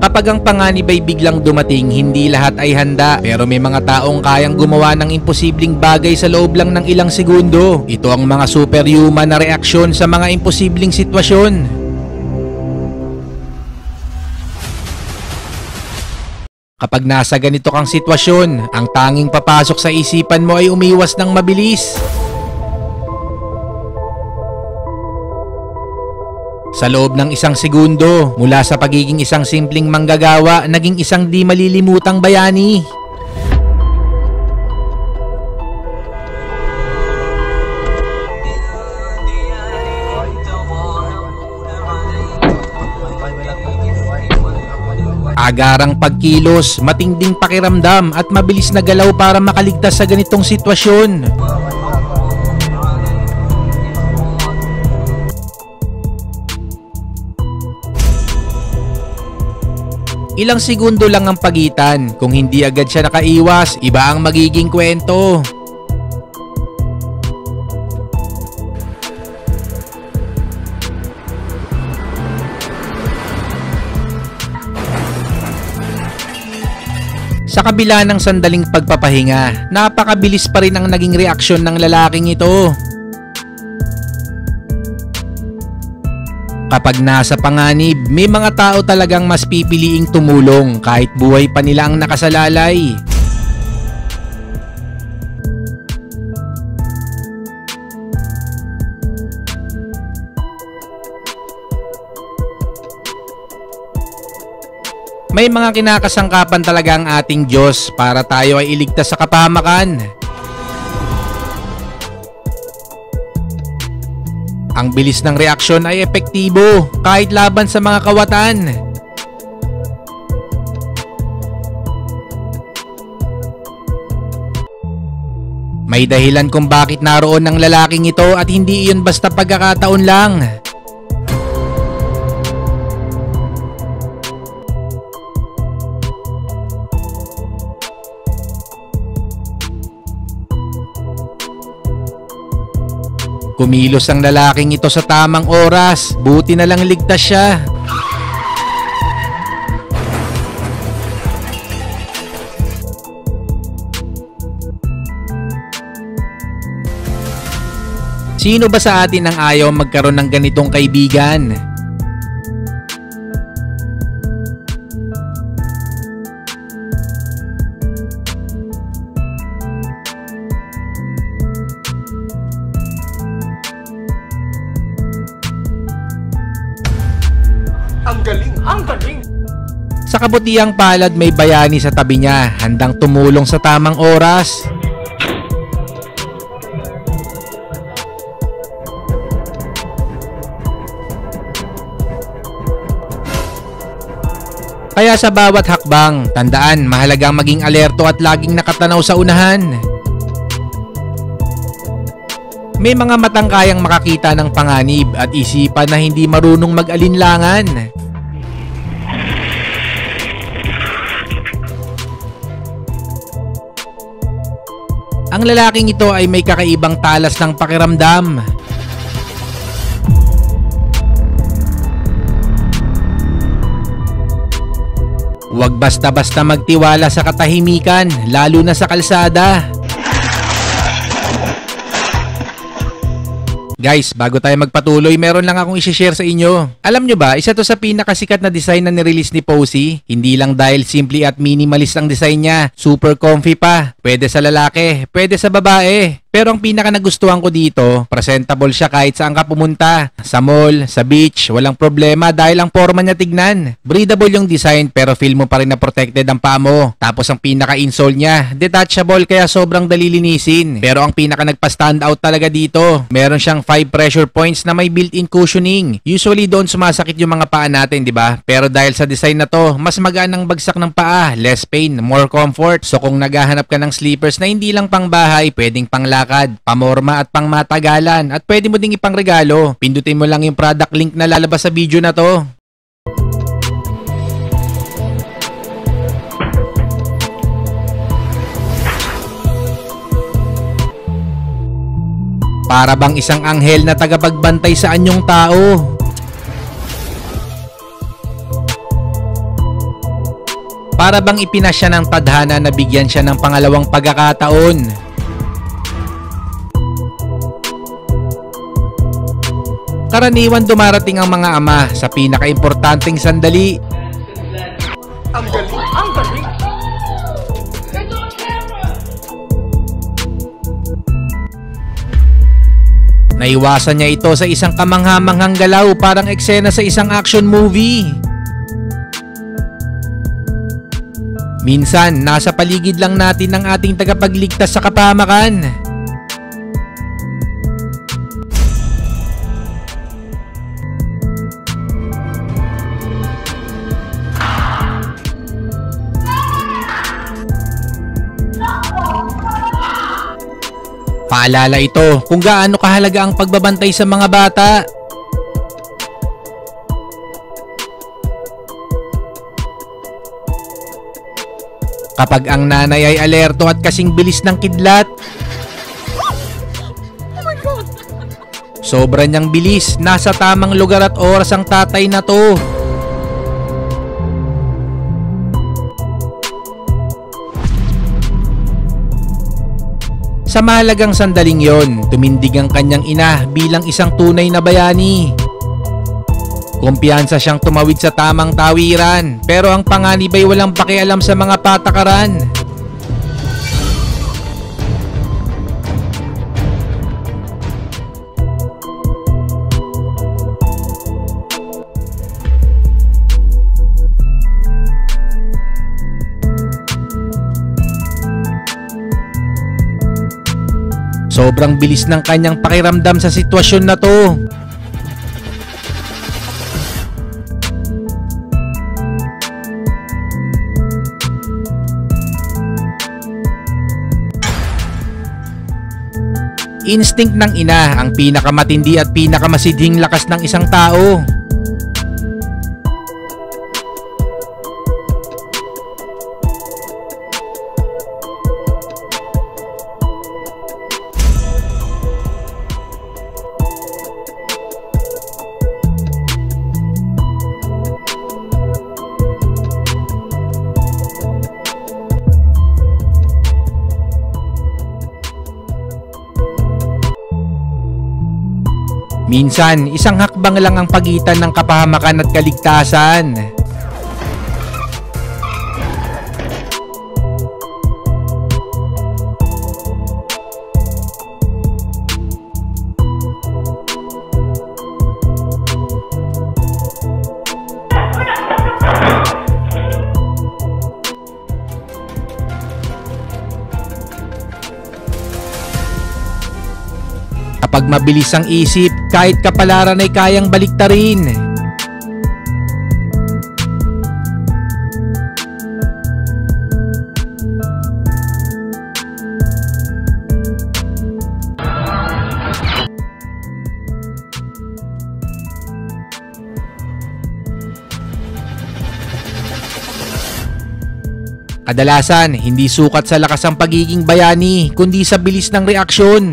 Kapag ang panganib ay biglang dumating, hindi lahat ay handa. Pero may mga taong kayang gumawa ng imposibleng bagay sa loob lang ng ilang segundo. Ito ang mga superhuman na reaksyon sa mga imposibleng sitwasyon. Kapag nasa ganito kang sitwasyon, ang tanging papasok sa isipan mo ay umiwas ng mabilis. Sa loob ng isang segundo, mula sa pagiging isang simpleng manggagawa, naging isang di malilimutang bayani. Agarang pagkilos, matinding pakiramdam at mabilis na galaw para makaligtas sa ganitong sitwasyon. Ilang segundo lang ang pagitan. Kung hindi agad siya nakaiwas, iba ang magiging kwento. Sa kabila ng sandaling pagpapahinga, napakabilis pa rin ang naging reaksyon ng lalaking ito. Kapag nasa panganib, may mga tao talagang mas pipiliing tumulong kahit buhay pa nila ang nakasalalay. May mga kinakasangkapan talaga ang ating Diyos para tayo ay iligtas sa kapahamakan. Ang bilis ng reaksyon ay epektibo kahit laban sa mga kawatan. May dahilan kung bakit naroon ang lalaking ito at hindi iyon basta pagkakataon lang. Kumilos ang lalaking ito sa tamang oras, buti na lang ligtas siya. Sino ba sa atin ang ayaw magkaroon ng ganitong kaibigan? Ang galing! Ang galing! Sa kabutihang palad may bayani sa tabi niya, handang tumulong sa tamang oras. Kaya sa bawat hakbang, tandaan mahalagang maging alerto at laging nakatanaw sa unahan. May mga matang kayang makakita ng panganib at isipan na hindi marunong mag-alinlangan. Ang lalaking ito ay may kakaibang talas ng pakiramdam. Huwag basta-basta magtiwala sa katahimikan, lalo na sa kalsada. Guys, bago tayo magpatuloy, meron lang akong i-share sa inyo. Alam nyo ba, isa to sa pinakasikat na design na nirelease ni Posey. Hindi lang dahil simple at minimalist ang design niya, super comfy pa. Pwede sa lalaki, pwede sa babae. Pero ang pinaka nagustuhan ko dito, presentable siya kahit saan ka pumunta. Sa mall, sa beach, walang problema dahil ang forma niya tignan. Breathable yung design pero feel mo pa rin na protected ang paa mo. Tapos ang pinaka-insole niya, detachable kaya sobrang dali linisin. Pero ang pinaka nagpa-stand out talaga dito, meron siyang 5 pressure points na may built-in cushioning. Usually doon sumasakit yung mga paa natin, di ba? Pero dahil sa design na to, mas magaan ang bagsak ng paa, less pain, more comfort. So kung naghahanap ka ng sleepers na hindi lang pang bahay, pwedeng panglakad, pamorma at pangmatagalan at pwede mo ding ipangregalo. Pindutin mo lang yung product link na lalabas sa video na to. Para bang isang anghel na tagapagbantay sa anyong tao. Para bang ipinasya ng tadhana na bigyan siya ng pangalawang pagkakataon. Karaniwan dumarating ang mga ama sa pinakaimportanteng sandali. Ang galing! Ang galing! Naiwasan niya ito sa isang kamangha-manghang galaw, parang eksena sa isang action movie. Minsan, nasa paligid lang natin ang ating tagapagligtas sa kapahamakan. Paalala ito kung gaano kahalaga ang pagbabantay sa mga bata. Kapag ang nanay ay alerto at kasing bilis ng kidlat, sobra niyang bilis, nasa tamang lugar at oras ang tatay na to. Sa mahalagang sandaling yon, tumindig ang kanyang ina bilang isang tunay na bayani. Kumpiyansa siyang tumawid sa tamang tawiran, pero ang panganib ay walang pakialam sa mga patakaran. Sobrang bilis ng kanyang pakiramdam sa sitwasyon na to. Instinct ng ina ang pinakamatindi at pinakamasidhing lakas ng isang tao. Minsan, isang hakbang lang ang pagitan ng kapahamakan at kaligtasan. Kapag mabilis ang isip, kahit kapalaran ay kayang baliktarin. Kadalasan, hindi sukat sa lakas ang pagiging bayani, kundi sa bilis ng reaksyon.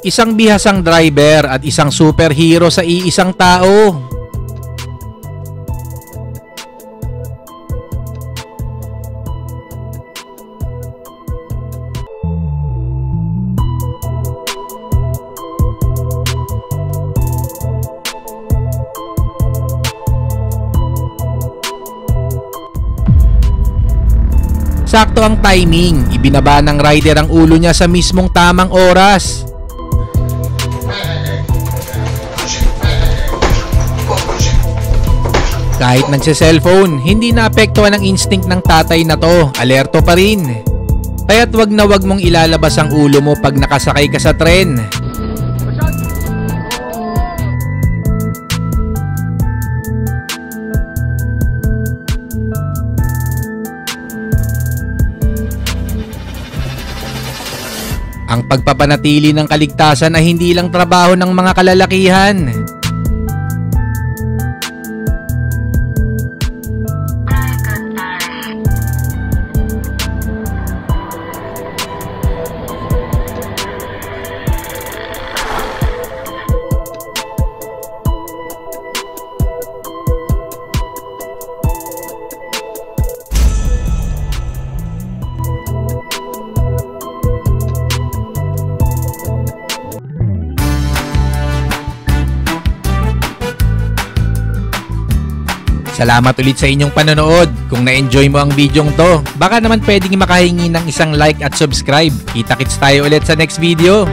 Isang bihasang driver at isang superhero sa iisang tao. Sakto ang timing, ibinaba ng rider ang ulo niya sa mismong tamang oras. Kahit nagse-cellphone, hindi naapektuhan ang instinct ng tatay na to, alerto pa rin. Kaya't wag na wag mong ilalabas ang ulo mo pag nakasakay ka sa tren. Ang pagpapanatili ng kaligtasan ay hindi lang trabaho ng mga kalalakihan. Salamat ulit sa inyong panonood. Kung na-enjoy mo ang videong to, baka naman pwedeng makahingi ng isang like at subscribe. Kita-kits tayo ulit sa next video.